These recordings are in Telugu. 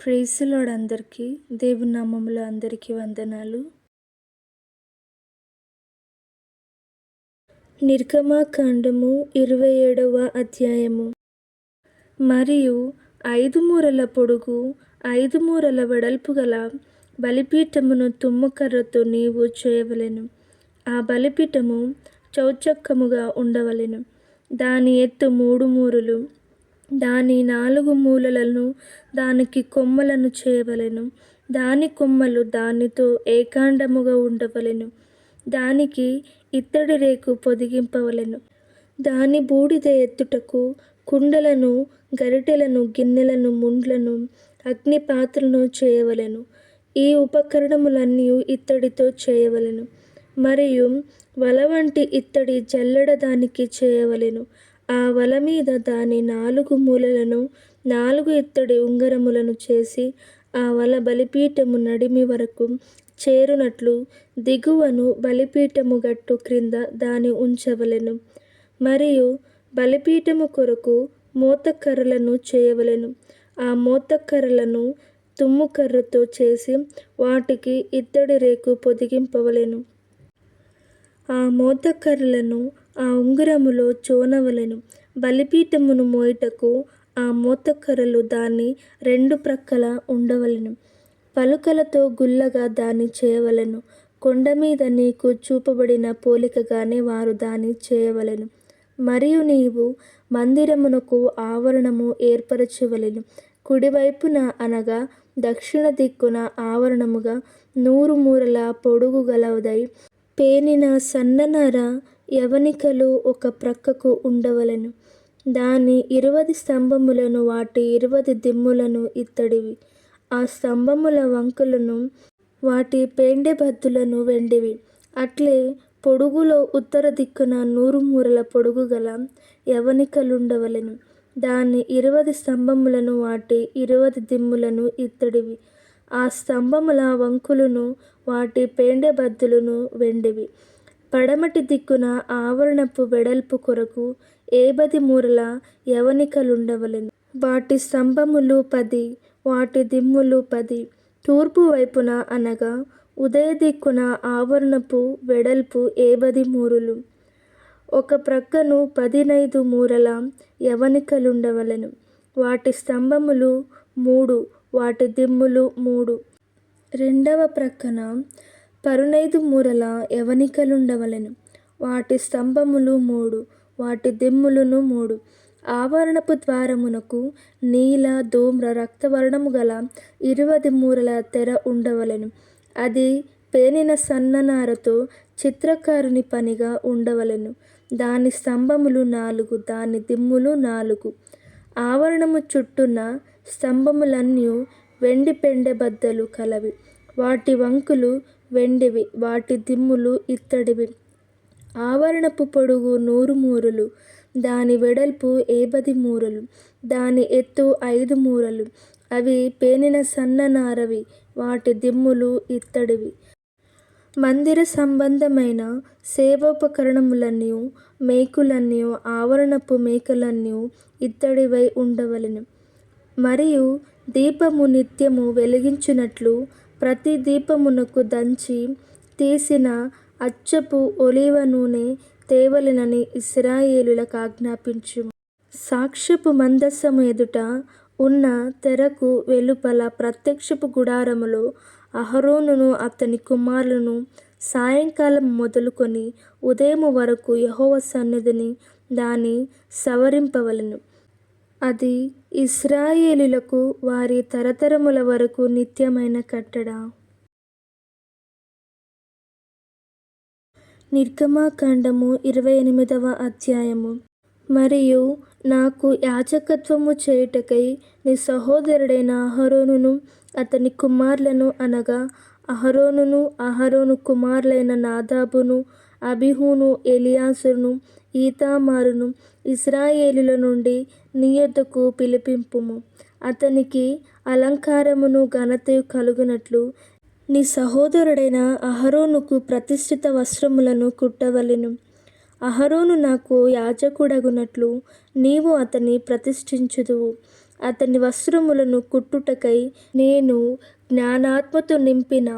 ప్రైజ్ ది లార్డ్ అందరికీ. దేవుని నామములో అందరికీ వందనాలు. నిర్గమకాండము 27వ అధ్యాయము. మరియు 5 మూరల పొడుగు 5 మూరల వెడల్పు గల బలిపీఠమును తుమ్మకర్రతో నీవు చేయవలెను. ఆ బలిపీఠము చౌచక్కముగా ఉండవలెను. దాని ఎత్తు 3 మూరలు. దాని 4 మూలలను దానికి కొమ్మలను చేయవలెను. దాని కొమ్మలు దానితో ఏకాండముగా ఉండవలెను. దానికి ఇత్తడి రేకు పొదిగింపవలెను. దాని బూడిద ఎత్తుటకు కుండలను, గరిటెలను, గిన్నెలను, ముండ్లను, అగ్ని పాత్రలను చేయవలెను. ఈ ఉపకరణములన్నీ ఇత్తడితో చేయవలెను. మరియు వల వంటి ఇత్తడి జల్లెడ దానికి చేయవలెను. ఆ వల మీద దాని 4 మూలలను 4 ఇత్తడి ఉంగరములను చేసి ఆ వల బలిపీఠము నడిమి వరకు చేరునట్లు దిగువను బలిపీఠము గట్టు క్రింద దాని ఉంచవలెను. మరియు బలిపీఠము కొరకు మోతకర్రలను చేయవలెను. ఆ మోతకర్రలను తుమ్మకర్రతో చేసి వాటికి ఇత్తడి రేకు పొదిగింపవలెను. ఆ మోతకర్రలను ఆ ఉంగరములో చోనవలెను. బలిపీఠమును మోయుటకు ఆ మోతకర్రలు దాని 2 ప్రక్కల ఉండవలెను. పలుకలతో గుల్లగా దాన్ని చేయవలెను. కొండ మీద నీకు చూపబడిన పోలికగానే వారు దాన్ని చేయవలెను. మరియు నీవు మందిరమునకు ఆవరణము ఏర్పరచవలెను. కుడివైపున అనగా దక్షిణ దిక్కున ఆవరణముగా 100 మూరల పొడుగు గలదై పేనిన సన్ననార యవనికలు ఒక ప్రక్కకు ఉండవలెను. దాని 20 స్తంభములను వాటి 20 దిమ్ములను ఇత్తడివి. ఆ స్తంభముల వంకులను వాటి పెండెబద్దులను వెండివి. అట్లే పొడుగులో ఉత్తర దిక్కున 100 మూరల పొడుగు గల యవనికలుండవలెను. దాని 20 స్తంభములను వాటి 20 దిమ్ములను ఇత్తడివి. ఆ స్తంభముల వంకులను వాటి పెండెబద్దులను వెండివి. పడమటి దిక్కున ఆవరణపు వెడల్పు కొరకు 50 మూరల యవనికలుండవలెను. వాటి స్తంభములు 10, వాటి దిమ్ములు 10. తూర్పు వైపున అనగా ఉదయ దిక్కున ఆవరణపు వెడల్పు 50 మూరలు. ఒక ప్రక్కను 15 మూరల యవనికలుండవలెను. వాటి స్తంభములు 3, వాటి దిమ్ములు 3. రెండవ ప్రక్కన 15 మూరల యవనికలుండవలెను. వాటి స్తంభములు 3, వాటి దిమ్ములను 3. ఆవరణపు ద్వారమునకు నీల, ధూమ్ర, రక్తవర్ణము గల 20 మూరల తెర ఉండవలెను. అది పేనిన సన్ననారతో చిత్రకారుని పనిగా ఉండవలెను. దాని స్తంభములు 4, దాని దిమ్ములు 4. ఆవరణము చుట్టూన్న స్తంభములన్నీ వెండి పెండెబద్దలు కలవి. వాటి వంకులు వెండివి, వాటి దిమ్ములు ఇత్తడివి. ఆవరణపు పొడుగు 100 మూరలు, దాని వెడల్పు 50 మూరలు, దాని ఎత్తు 5 మూరలు. అవి పేనిన సన్ననారవి, వాటి దిమ్ములు ఇత్తడివి. మందిర సంబంధమైన సేవోపకరణములన్నీ, మేకులన్నీ, ఆవరణపు మేకులన్నీ ఇత్తడివై ఉండవలెను. మరియు దీపము నిత్యము వెలిగించునట్లు ప్రతి దీపమునకు దంచి తీసిన అచ్చపు ఒలీవ నూనె తేవలెనని ఇశ్రాయేలీయులకు ఆజ్ఞాపించుము. సాక్ష్యపు మందసము ఎదుట ఉన్న తెరకు వెలుపల ప్రత్యక్షపు గుడారములో అహరోనును అతని కుమారులను సాయంకాలం మొదలుకొని ఉదయము వరకు యెహోవా సన్నిధిని దాన్ని సవరింపవలెను. అది ఇశ్రాయేలీయులకు వారి తరతరముల వరకు నిత్యమైన కట్టడ. నిర్గమకాండము 28వ అధ్యాయము. మరియు నాకు యాజకత్వము చేయుటకై నీ సహోదరుడైన అహరోనును అతని కుమారులను అనగా అహరోను కుమారులైన నాదాబును, అబీహును, ఎలియాజరును, ఈతామారును ఇశ్రాయేలీయుల నుండి నీ యొద్దకు పిలిపింపుము. అతనికి అలంకారమును ఘనతయు కలుగునట్లు నీ సహోదరుడైన అహరోనుకు ప్రతిష్ఠిత వస్త్రములను కుట్టవలెను. అహరోను నాకు యాజకుడగునట్లు నీవు అతని ప్రతిష్ఠించుదువు. అతని వస్త్రములను కుట్టుటకై నేను జ్ఞానాత్మతో నింపిన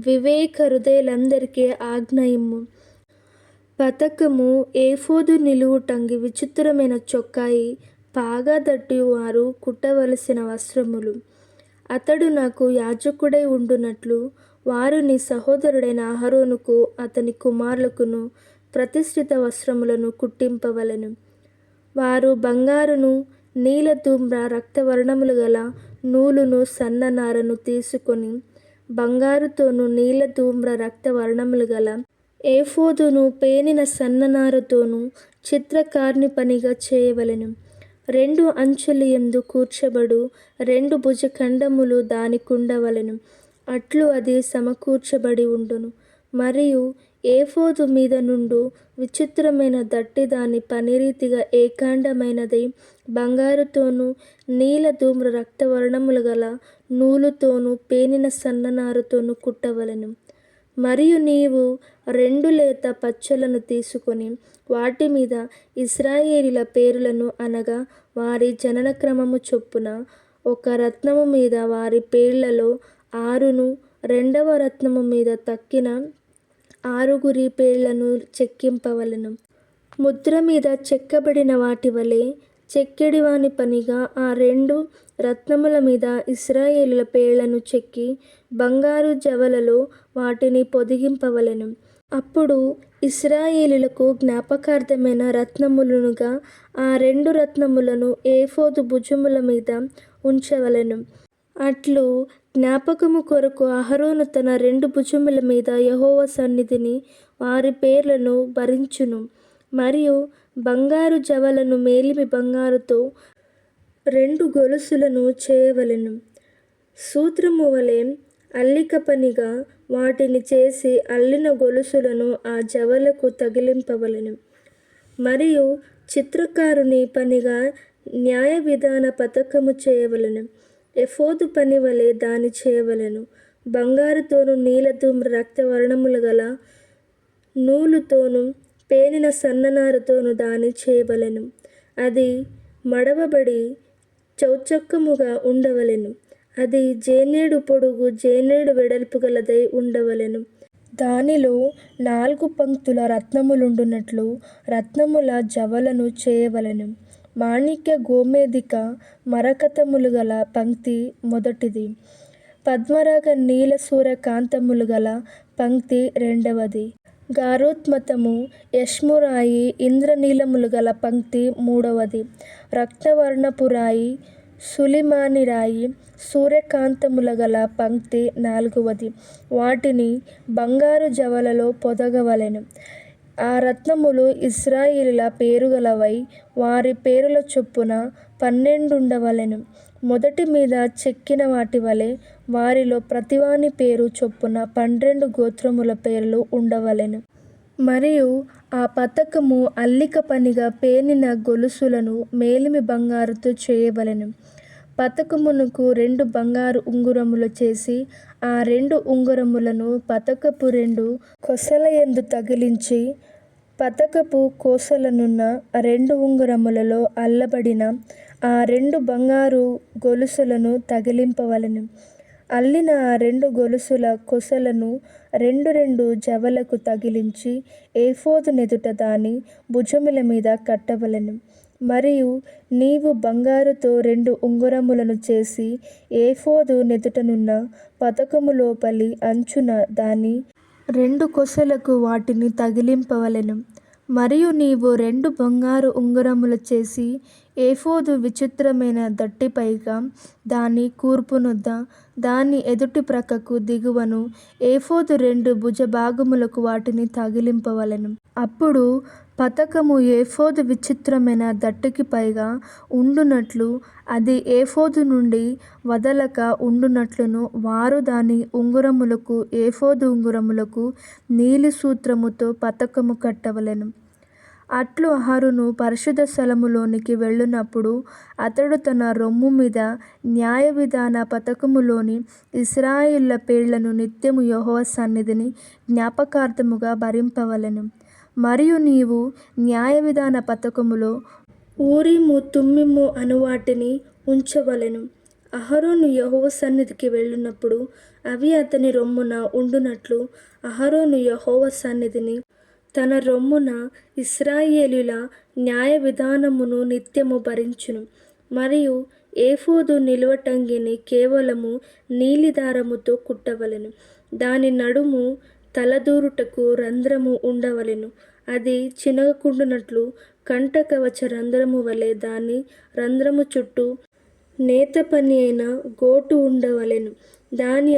వివేక హృదయులందరికీ ఆజ్ఞయిమ్ము. పతకము, ఏఫోదు నిలువుటంగి, విచిత్రమైన చొక్కాయి, పాగా దట్టి వారు కుట్టవలసిన వస్త్రములు. అతడు నాకు యాజకుడై ఉండునట్లు వారు నీ సహోదరుడైన అహరోనుకు అతని కుమారులకును ప్రతిష్ఠిత వస్త్రములను కుట్టింపవలెను. వారు బంగారును, నీల ధూమ్ర రక్తవర్ణములు గల నూలును సన్న నారను తీసుకొని బంగారుతోనూ నీల ధూమ్ర రక్తవర్ణములు గల ఏఫోదును పేనిన సన్ననారతోనూ చిత్రకారుని పనిగా చేయవలెను. 2 అంచుల యందు కూర్చబడు 2 భుజఖండములు దానికుండవలెను. అట్లు అది సమకూర్చబడి ఉండును. మరియు ఏఫోదు మీద నుండు విచిత్రమైన దట్టి దాని పనిరీతిగా ఏకాండమైనదై బంగారుతోనూ నీల ధూమ్ర రక్తవర్ణములు గల నూలుతోనూ పేనిన సన్ననారతోనూ కుట్టవలెను. మరియు నీవు 2 లేత పచ్చలను తీసుకొని వాటి మీద ఇశ్రాయేలీయుల పేరులను, అనగా వారి జనన క్రమము చొప్పున 1 రత్నము మీద వారి పేర్లలో 6ను, 2వ రత్నము మీద తక్కిన 6 పేర్లను చెక్కింపవలెను. ముద్ర మీద చెక్కబడిన వాటి వలె చెక్కెడివాని పనిగా ఆ 2 రత్నముల మీద ఇశ్రాయేలీయుల పేర్లను చెక్కి బంగారు జవలలో వాటిని పొదిగింపవలెను. అప్పుడు ఇశ్రాయేలీయులకు జ్ఞాపకార్థమైన రత్నములునుగా ఆ 2 రత్నములను ఏఫోదు భుజముల మీద ఉంచవలెను. అట్లు జ్ఞాపకము కొరకు అహరోను తన 2 భుజముల మీద యెహోవా సన్నిధిని వారి పేర్లను బరించును. మరియు బంగారు జవలను మేలిమి బంగారుతో 2 గొలుసులను చేయవలెను. సూత్రము వలె అల్లిక పనిగా వాటిని చేసి అల్లిన గొలుసులను ఆ జవలకు తగిలింపవలెను. మరియు చిత్రకారుని పనిగా న్యాయ విధాన పతకము చేయవలెను. ఎఫోదు పని వలె దాని చేయవలెను. బంగారుతోనూ నీల ధూమ్ర రక్తవర్ణములు గల నూలుతోనూ పేనిన సన్ననారతోనూ దాని చేయవలెను. అది మడవబడి చౌచక్కముగా ఉండవలెను. అది జేనేడు పొడుగు, జేనేడు వెడల్పు గలదై ఉండవలెను. దానిలో 4 పంక్తుల రత్నములుండునట్లు రత్నముల జవలను చేయవలెను. మాణిక్య గోమేధిక మరకతములు గల పంక్తి మొదటిది. పద్మరాగ నీల సూర్యకాంతములు గల పంక్తి రెండవది. గారోత్మతము, యష్మురాయి, ఇంద్రనీలములు గల పంక్తి మూడవది. రక్తవర్ణపు రాయి, సులిమాని రాయి, సూర్యకాంతముల గల పంక్తి నాలుగవది. వాటిని బంగారు జవలలో పొదగవలెను. ఆ రత్నములు ఇశ్రాయేలీయుల పేరుగలవై వారి పేరుల చొప్పున 12 మొదటి మీద చెక్కిన వాటి వలె వారిలో ప్రతివాని పేరు చొప్పున 12 గోత్రముల పేర్లు ఉండవలెను. మరియు ఆ పతకము అల్లిక పనిగా పేనిన గొలుసులను మేలిమి బంగారుతో చేయవలెను. పతకమునకు 2 బంగారు ఉంగరములు చేసి ఆ 2 ఉంగరములను పతకపు 2 కొసలయందు తగిలించి పతకపు కొసలనున్న 2 ఉంగరములలో అల్లబడిన ఆ 2 బంగారు గొలుసులను తగిలింపవలెను. అల్లిన ఆ 2 గొలుసుల కొసలను 2 జవలకు తగిలించి ఏఫోదు నెదుట దాని భుజముల మీద కట్టవలెను. మరియు నీవు బంగారుతో 2 ఉంగరములను చేసి ఏఫోదు నెదుటనున్న పతకము లోపలి అంచున దాని 2 కొసలకు వాటిని తగిలింపవలెను. మరియు నీవు 2 బంగారు ఉంగరములు చేసి ఏఫోదు విచిత్రమైన దట్టిపైగా దాని కూర్పునొద్ద దాని ఎదుటి ప్రక్కకు దిగువను ఏఫోదు 2 భుజభాగములకు వాటిని తగిలింపవలెను. అప్పుడు పతకము ఏఫోదు విచిత్రమైన దట్టికి పైగా ఉండునట్లు అది ఏఫోదు నుండి వదలక ఉండునట్లును వారు దాని ఉంగరములకు ఏఫోదు ఉంగరములకు నీలి సూత్రముతో పతకము కట్టవలెను. అట్లు అహరోను పరిశుద్ధ స్థలములోనికి వెళ్ళునప్పుడు అతడు తన రొమ్ము మీద న్యాయ విధాన పతకములోని ఇశ్రాయేలీయుల పేర్లను నిత్యము యెహోవా సన్నిధిని జ్ఞాపకార్థముగా బరింపవలెను. మరియు నీవు న్యాయ విధాన పతకములో ఊరీము తుమ్మీము అను వాటిని ఉంచవలెను. అహరోను యెహోవా సన్నిధికి వెళ్ళినప్పుడు అవి అతని రొమ్మున ఉండునట్లు అహరోను యెహోవా సన్నిధిని తన రొమ్మున ఇశ్రాయేలీయుల న్యాయ విధానమును నిత్యము భరించును. మరియు ఏఫోదు నిలువటంగిని కేవలము నీలి దారముతో కుట్టవలెను. దాని నడుము తలదూరుటకు రంధ్రము ఉండవలెను. అది చినగకుండునట్లు కంఠకవచ రంధ్రము వలె దాని రంధ్రము చుట్టూ నేత పని అయిన గోటు ఉండవలెను. దాని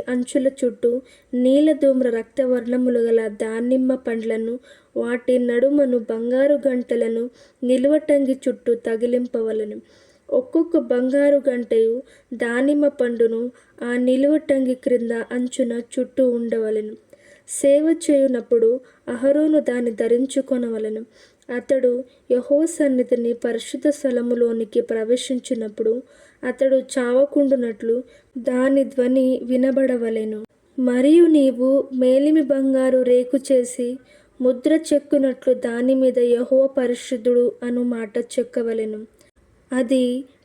అంచుల చుట్టూ నీలధూమ్ర రక్తవర్ణములు గల దానిమ్మ పండ్లను, వాటి నడుమను బంగారు గంటలను నిలువటంగి చుట్టూ తగిలింపవలెను. ఒక్కొక్క బంగారు గంటయు దానిమ్మ పండును ఆ నిలువటంగి క్రింద అంచున చుట్టూ ఉండవలెను. సేవ చేయునప్పుడు అహరోను దాన్ని ధరించుకొనవలెను. అతడు యెహోవా సన్నిధిని పరిశుద్ధ స్థలములోనికి ప్రవేశించినప్పుడు అతడు చావకుండునట్లు దాని ధ్వని వినబడవలెను. మరియు నీవు మేలిమి బంగారు రేకు చేసి ముద్ర చెక్కునట్లు దాని మీద యెహోవా పరిశుద్ధుడు అను మాట చెక్కవలెను. అది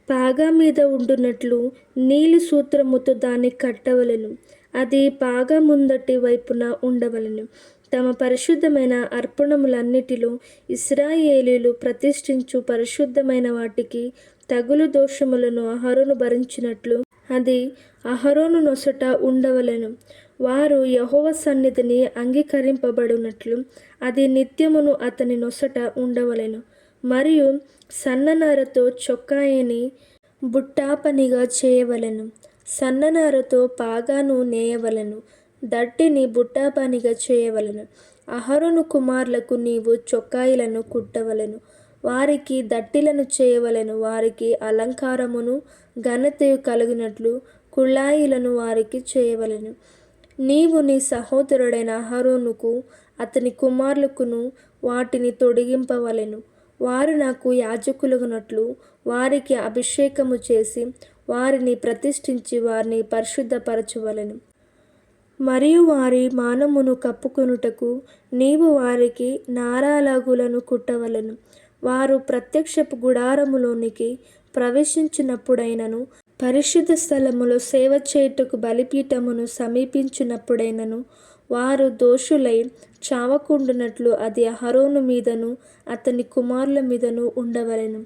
పాగా మీద ఉండునట్లు నీలి సూత్రముతో దాన్ని కట్టవలెను. అది పాగా ముందటి వైపున ఉండవలెను. తమ పరిశుద్ధమైన అర్పణములన్నిటిలో ఇశ్రాయేలీయులు ప్రతిష్ఠించు పరిశుద్ధమైన వాటికి తగులు దోషములను అహరోను భరించినట్లు అది అహరోను నొసట ఉండవలెను. వారు యెహోవా సన్నిధిని అంగీకరింపబడునట్లు అది నిత్యమును అతని నొసట ఉండవలెను. మరియు సన్ననారతో చొక్కాయిని బుట్టాపనిగా చేయవలెను. సన్ననారతో పాగాను నేయవలెను. దట్టిని బుట్టాపనిగా చేయవలెను. అహరోను కుమారులకు నీవు చొక్కాయిలను కుట్టవలెను. వారికి దట్టిలను చేయవలెను. వారికి అలంకారమును ఘనతయు కలుగునట్లు కుళ్ళాయిలను వారికి చేయవలెను. నీవు నీ సహోదరుడైన అహరోనుకు అతని కుమారులకును వాటిని తొడిగింపవలెను. వారు నాకు యాజకులగునట్లు వారికి అభిషేకము చేసి వారిని ప్రతిష్ఠించి వారిని పరిశుద్ధపరచవలెను. మరియు వారి మానమును కప్పుకొనుటకు నీవు వారికి నారాలగులను కుట్టవలెను. వారు ప్రత్యక్షపు గుడారములోనికి ప్రవేశించినప్పుడైనను పరిశుద్ధ స్థలములో సేవ చేయుటకు బలిపీఠమును సమీపించినప్పుడైనను వారు దోషులై చావకుండునట్లు అది అహరోను మీదను అతని కుమారుల మీదను ఉండవలెను.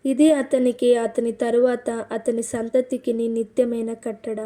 ఇది అతనికి అతని తరువాత అతని సంతతికి నిత్యమైన కట్టడ.